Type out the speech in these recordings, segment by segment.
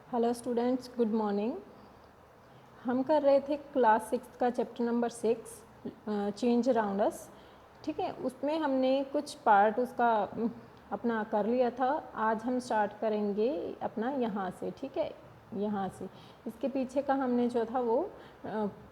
Hello students, good morning. हम कर रहे थे क्लास 6 का चैप्टर नंबर 6 चेंज अराउंड अस। ठीक है, उसमें हमने कुछ पार्ट उसका अपना कर लिया था। आज हम स्टार्ट करेंगे अपना यहाँ से। ठीक है, यहाँ से इसके पीछे का हमने जो था वो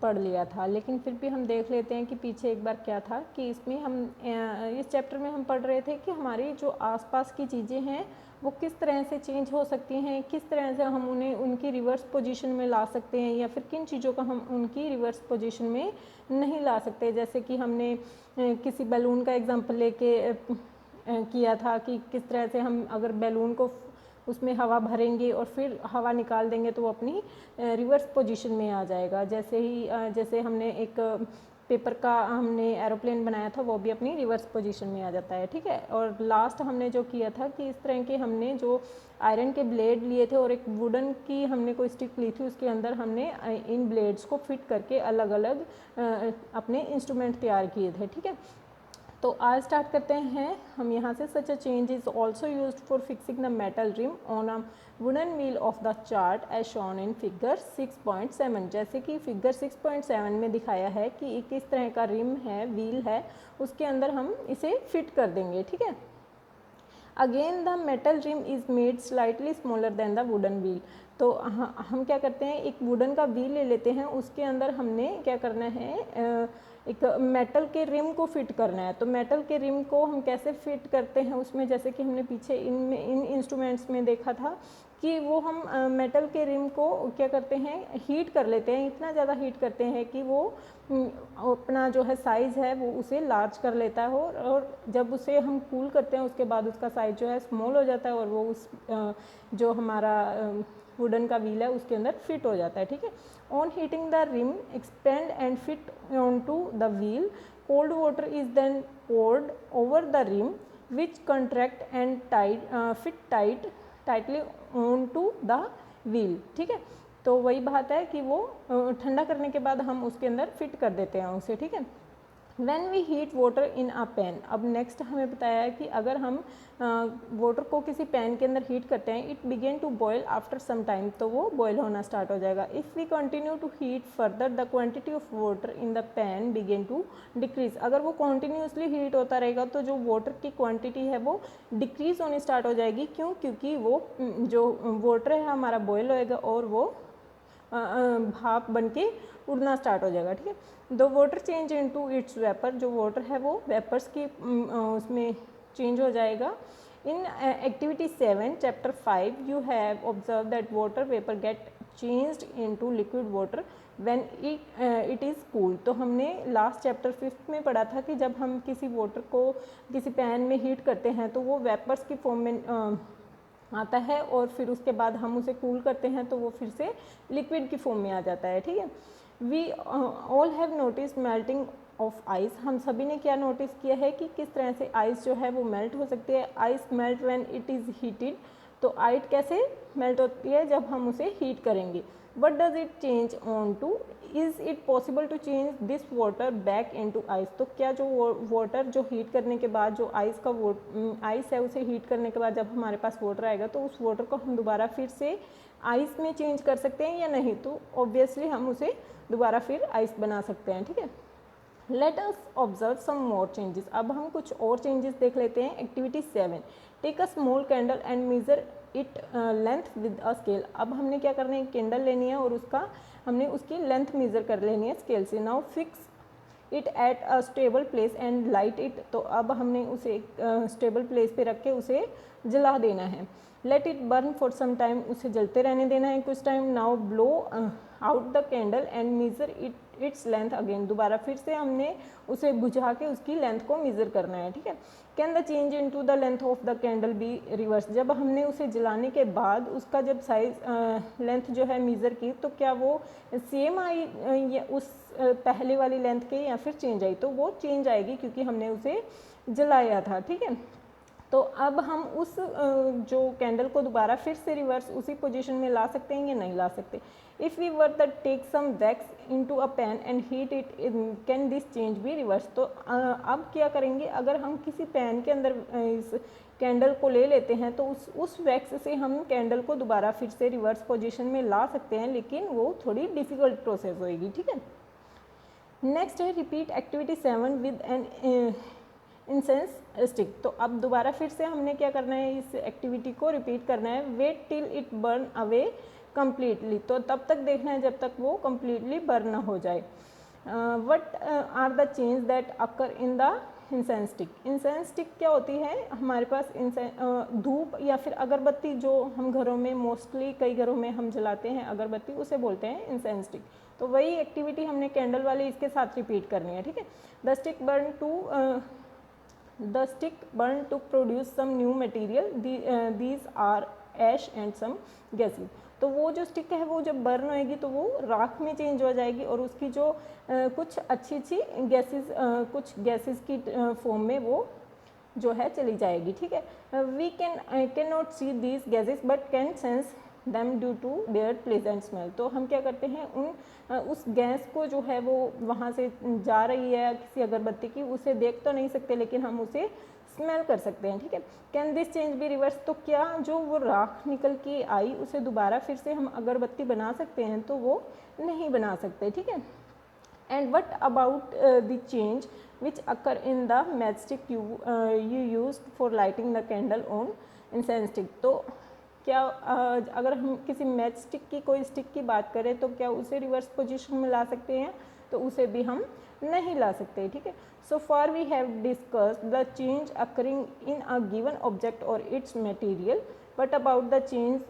पढ़ लिया था, लेकिन फिर भी हम देख लेते हैं कि पीछे एक बार क्या था। कि इसमें हम इस चैप्टर में हम पढ़ रहे थे कि हमारी जो आसपास की चीज़ें हैं वो किस तरह से चेंज हो सकती हैं, किस तरह से हम उन्हें उनकी रिवर्स पोजीशन में ला सकते हैं, या फिर किन चीज़ों का हम उनकी रिवर्स पोजीशन में नहीं ला सकते। जैसे कि हमने किसी बैलून का एग्जांपल लेके किया था कि किस तरह से हम अगर बैलून को उसमें हवा भरेंगे और फिर हवा निकाल देंगे तो वो अपनी रिवर्स पोजीशन में आ जाएगा। जैसे हमने एक पेपर का हमने एरोप्लेन बनाया था, वो भी अपनी रिवर्स पोजीशन में आ जाता है। ठीक है, और लास्ट हमने जो किया था कि इस तरह के हमने जो आयरन के ब्लेड लिए थे और एक वुडन की हमने कोई स्टिक ली थी, उसके अंदर हमने इन ब्लेड्स को फिट करके अलग अलग अपने इंस्ट्रूमेंट तैयार किए थे। ठीक है, तो आज स्टार्ट करते हैं हम यहाँ से। Such a change is also used for fixing the metal rim on a wooden wheel of the cart as shown in figure 6.7। जैसे कि फिगर 6.7 में दिखाया है कि किस तरह का रिम है, व्हील है, उसके अंदर हम इसे फिट कर देंगे। ठीक है, again the metal rim is made slightly smaller than the wooden wheel. तो हम क्या करते हैं, एक वुडन का व्हील ले लेते हैं, उसके अंदर हमने क्या करना है, एक मेटल के रिम को फिट करना है। तो मेटल के रिम को हम कैसे फिट करते हैं उसमें, जैसे कि हमने पीछे इन इंस्ट्रूमेंट्स में देखा था कि वो हम मेटल के रिम को क्या करते हैं, हीट कर लेते हैं। इतना ज़्यादा हीट करते हैं कि वो अपना जो है साइज़ है वो उसे लार्ज कर लेता है, और जब उसे हम कूल करते हैं उसके बाद उसका साइज़ जो है स्मॉल हो जाता है, और वो उस जो हमारा वुडन का व्हील है उसके अंदर फिट हो जाता है। ठीक है, on heating the rim expand and fit on to the wheel, cold water is then poured over the rim which contract and fit tightly on to the wheel. ठीक है, तो वही बात है कि वो ठंडा करने के बाद हम उसके अंदर फिट कर देते हैं उसे। ठीक है, When we heat water in a pan, अब नेक्स्ट हमें बताया है कि अगर हम वाटर को किसी पैन के अंदर हीट करते हैं, it begin to boil after some time, तो वो बॉयल होना स्टार्ट हो जाएगा। If we continue to heat further the quantity of water in the pan begin to decrease. अगर वो कॉन्टीन्यूसली हीट होता रहेगा तो जो वाटर की क्वांटिटी है वो डिक्रीज होनी स्टार्ट हो जाएगी। क्यों? क्योंकि वो जो वाटर है हमारा बॉयल होएगा और वो भाप बन के उड़ना स्टार्ट हो जाएगा। ठीक है, the water change into its vapour, जो वाटर है वो वेपर्स की उसमें चेंज हो जाएगा। In activity 7 chapter 5 you have observe that water vapour get changed into liquid water when it is cool. तो हमने लास्ट चैप्टर 5 में पढ़ा था कि जब हम किसी वाटर को किसी पैन में हीट करते हैं तो वो वेपर्स की फॉर्म में आता है, और फिर उसके बाद हम उसे कूल करते हैं तो वो फिर से लिक्विड की फॉर्म में आ जाता है। ठीक है, we all have notice melting of ice. हम सभी ने क्या नोटिस किया है कि किस तरह से आइस जो है वो मेल्ट हो सकती है। Ice melt when it is heated. तो आइस कैसे मेल्ट होती है? जब हम उसे हीट करेंगे। What does it change on to? Is it possible to change this water back into ice? तो क्या जो वाटर जो हीट करने के बाद जो आइस है उसे हीट करने के बाद जब हमारे पास वाटर आएगा तो उस वाटर को हम दोबारा फिर से आइस में चेंज कर सकते हैं या नहीं? तो ऑब्वियसली हम उसे दोबारा फिर आइस बना सकते हैं। ठीक है, let us observe some more changes. अब हम कुछ और चेंजेस देख लेते हैं। Activity 7, take a small candle and measure it length with a scale. अब हमने क्या करना है, कैंडल लेनी है और हमने उसकी लेंथ मेजर कर लेनी है स्केल से। Now fix it at a stable place and light it. तो अब हमने उसे स्टेबल प्लेस पे रख के उसे जला देना है। Let it burn for some time, उसे जलते रहने देना है कुछ time. Now blow out the candle and measure its length again. दोबारा फिर से हमने उसे बुझा के उसकी लेंथ को मेजर करना है। ठीक है, can the change into the length of the candle be reverse? जब हमने उसे जलाने के बाद उसका जब साइज लेंथ जो है मेजर की, तो क्या वो सेम आई उस पहले वाली लेंथ के, या फिर चेंज आई? तो वो चेंज आएगी क्योंकि हमने उसे जलाया था। ठीक है, तो अब हम उस जो कैंडल को दोबारा फिर से रिवर्स उसी पोजीशन में ला सकते हैं या नहीं ला सकते। If we were the take some wax into a pan and heat it, can this change be reverse. तो अब क्या करेंगे, अगर हम किसी पैन के अंदर इस कैंडल को ले लेते हैं तो उस वैक्स से हम कैंडल को दोबारा फिर से रिवर्स पोजीशन में ला सकते हैं, लेकिन वो थोड़ी डिफ़िकल्ट प्रोसेस होएगी, ठीक है। नेक्स्ट है repeat activity 7 with an incense stick. तो अब दोबारा फिर से हमने क्या करना है, इस एक्टिविटी को रिपीट करना है। Wait till it burn away completely, तो तब तक देखना है जब तक वो कम्प्लीटली बर्न ना हो जाए। What are the change that occur in the incense stick. Incense stick क्या होती है, हमारे पास धूप या फिर अगरबत्ती जो हम घरों में मोस्टली कई घरों में हम जलाते हैं अगरबत्ती, उसे बोलते हैं इंसेंस स्टिक। तो वही एक्टिविटी हमने कैंडल वाली इसके साथ रिपीट करनी है, ठीक है। The stick burn to produce some new material, these are ash and some gases. तो वो जो स्टिक है वो जब बर्न होएगी तो वो राख में चेंज हो जाएगी और उसकी जो कुछ अच्छी गैसेस, कुछ गैसेस की फॉर्म में वो जो है चली जाएगी, ठीक है। We can not see these gases but can sense them due to their pleasant smell. तो हम क्या करते हैं, उस गैस को जो है वो वहाँ से जा रही है किसी अगरबत्ती की, उसे देख तो नहीं सकते लेकिन हम उसे स्मेल कर सकते हैं, ठीक है। Can this change be reverse. तो क्या जो वो राख निकल के आई उसे दोबारा फिर से हम अगरबत्ती बना सकते हैं, तो वो नहीं बना सकते, ठीक है। And what about the change which occur in the matchstick you use for lighting the candle on incense stick. तो क्या अगर हम किसी मैच स्टिक की कोई स्टिक की बात करें तो क्या उसे रिवर्स पोजीशन में ला सकते हैं, तो उसे भी हम नहीं ला सकते, ठीक है। So far we have discussed the change occurring in a given object और its material, but about the change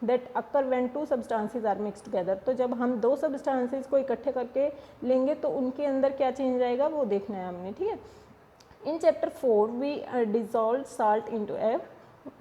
that occur when two substances are mixed together. तो जब हम दो सब्सटेंसेस को इकट्ठे करके लेंगे तो उनके अंदर क्या चेंज आएगा वो देखना है हमने, ठीक है। In chapter 4 we dissolve salt into a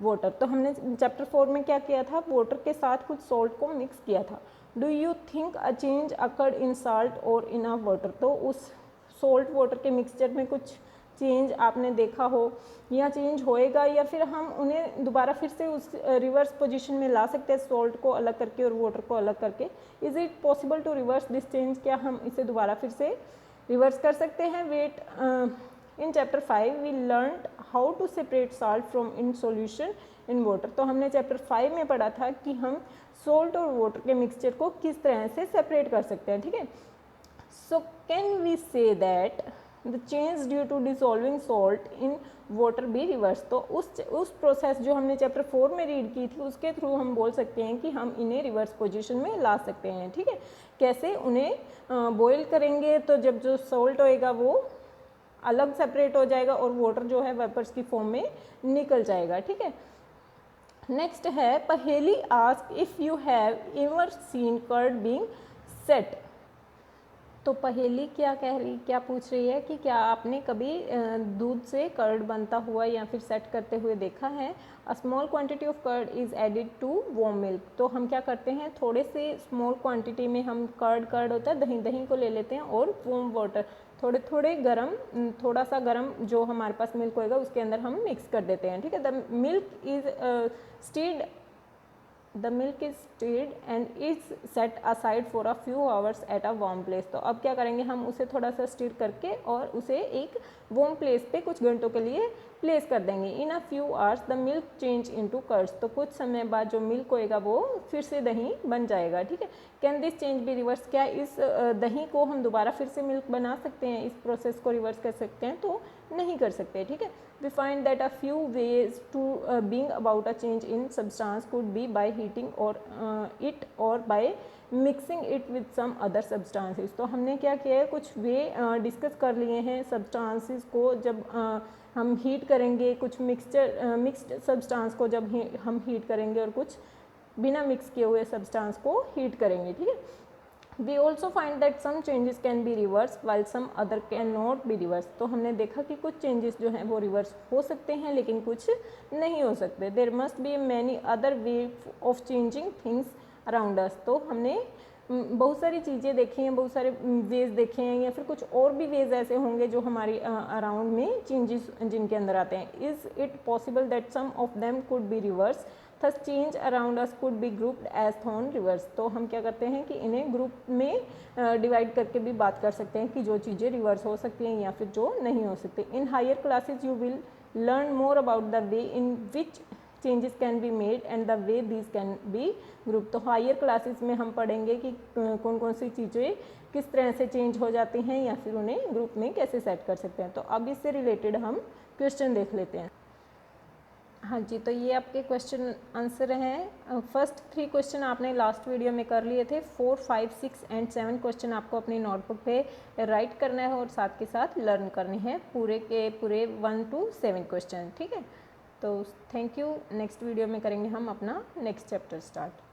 water. तो हमने चैप्टर 4 में क्या किया था, वाटर के साथ कुछ सॉल्ट को मिक्स किया था। Do you think a change occurred in salt और इन अ वाटर। तो उस सॉल्ट वाटर के मिक्सचर में कुछ चेंज आपने देखा हो या चेंज होएगा, या फिर हम उन्हें दोबारा फिर से उस रिवर्स पोजीशन में ला सकते हैं, सॉल्ट को अलग करके और वाटर को अलग करके। Is it possible to reverse this change. क्या हम इसे दोबारा फिर से रिवर्स कर सकते हैं। Wait in chapter 5 we learned how to separate salt from in solution in water. तो हमने चैप्टर 5 में पढ़ा था कि हम सॉल्ट और वाटर के मिक्सचर को किस तरह से सेपरेट कर सकते हैं, ठीक है। So can we say that the change due to dissolving salt in water be reverse. तो उस प्रोसेस जो हमने चैप्टर 4 में रीड की थी उसके थ्रू हम बोल सकते हैं कि हम इन्हें रिवर्स पोजीशन में ला सकते हैं, ठीक है। कैसे, उन्हें बॉईल करेंगे तो जब जो सॉल्ट होएगा वो अलग सेपरेट हो जाएगा और वाटर जो है वेपर्स की फॉर्म में निकल जाएगा, ठीक है। नेक्स्ट है Paheli ask if you have ever seen curd being set. तो पहेली क्या पूछ रही है कि क्या आपने कभी दूध से कर्ड बनता हुआ या फिर सेट करते हुए देखा है। A small quantity of curd is added to warm milk. तो हम क्या करते हैं, थोड़े से स्मॉल क्वांटिटी में हम कर्ड होता है दही को ले लेते हैं और वार्म वाटर थोड़ा सा गरम जो हमारे पास मिल्क होएगा उसके अंदर हम मिक्स कर देते हैं, ठीक है। The milk is stirred and is set aside for a few hours at a warm place. तो अब क्या करेंगे, हम उसे थोड़ा सा स्टीर करके और उसे एक वार्म प्लेस पे कुछ घंटों के लिए प्लेस कर देंगे। In a few hours the milk change into curds. तो कुछ समय बाद जो मिल्क होएगा वो फिर से दही बन जाएगा, ठीक है। Can this change be reverse. क्या इस दही को हम दोबारा फिर से मिल्क बना सकते हैं, इस प्रोसेस को रिवर्स कर सकते हैं, तो नहीं कर सकते, ठीक है। We find that a few ways to bring about a change in substance could be by heating it or by mixing it with some other substances। तो हमने क्या किया है, कुछ वे डिस्कस कर लिए हैं सब्सटेंसेस को जब हम हीट करेंगे, कुछ मिक्स्ड सब्सटेंस को जब हम हीट करेंगे और कुछ बिना मिक्स किए हुए सब्सटेंस को हीट करेंगे, ठीक है। We also find that some changes can be reversed while some other cannot be reversed। तो हमने देखा कि कुछ चेंजेस जो हैं वो रिवर्स हो सकते हैं लेकिन कुछ नहीं हो सकते। There must be many other way of changing things around us। तो हमने बहुत सारी चीज़ें देखी हैं, बहुत सारे वेज देखे हैं, या फिर कुछ और भी वेज ऐसे होंगे जो हमारी अराउंड में चेंजेस जिनके अंदर आते हैं। Is it possible that some of them could be reverse, thus change around us could be grouped as thorn reverse. तो हम क्या करते हैं कि इन्हें ग्रुप में डिवाइड करके भी बात कर सकते हैं कि जो चीज़ें रिवर्स हो सकती हैं या फिर जो नहीं हो सकती। In higher classes you will learn more about the way in which changes can be made and the way these can be group. तो हायर क्लासेस में हम पढ़ेंगे कि कौन कौन सी चीज़ें किस तरह से चेंज हो जाती हैं या फिर उन्हें ग्रुप में कैसे सेट कर सकते हैं। तो अब इससे रिलेटेड हम क्वेश्चन देख लेते हैं। हाँ जी, तो ये आपके क्वेश्चन आंसर हैं। फर्स्ट 3 क्वेश्चन आपने लास्ट वीडियो में कर लिए थे। 4, 5, 6 एंड 7 क्वेश्चन आपको अपनी नोटबुक पे राइट करना है और साथ के साथ लर्न करने हैं पूरे के पूरे 1 to 7 क्वेश्चन, ठीक है। तो थैंक यू। नेक्स्ट वीडियो में करेंगे हम अपना नेक्स्ट चैप्टर स्टार्ट।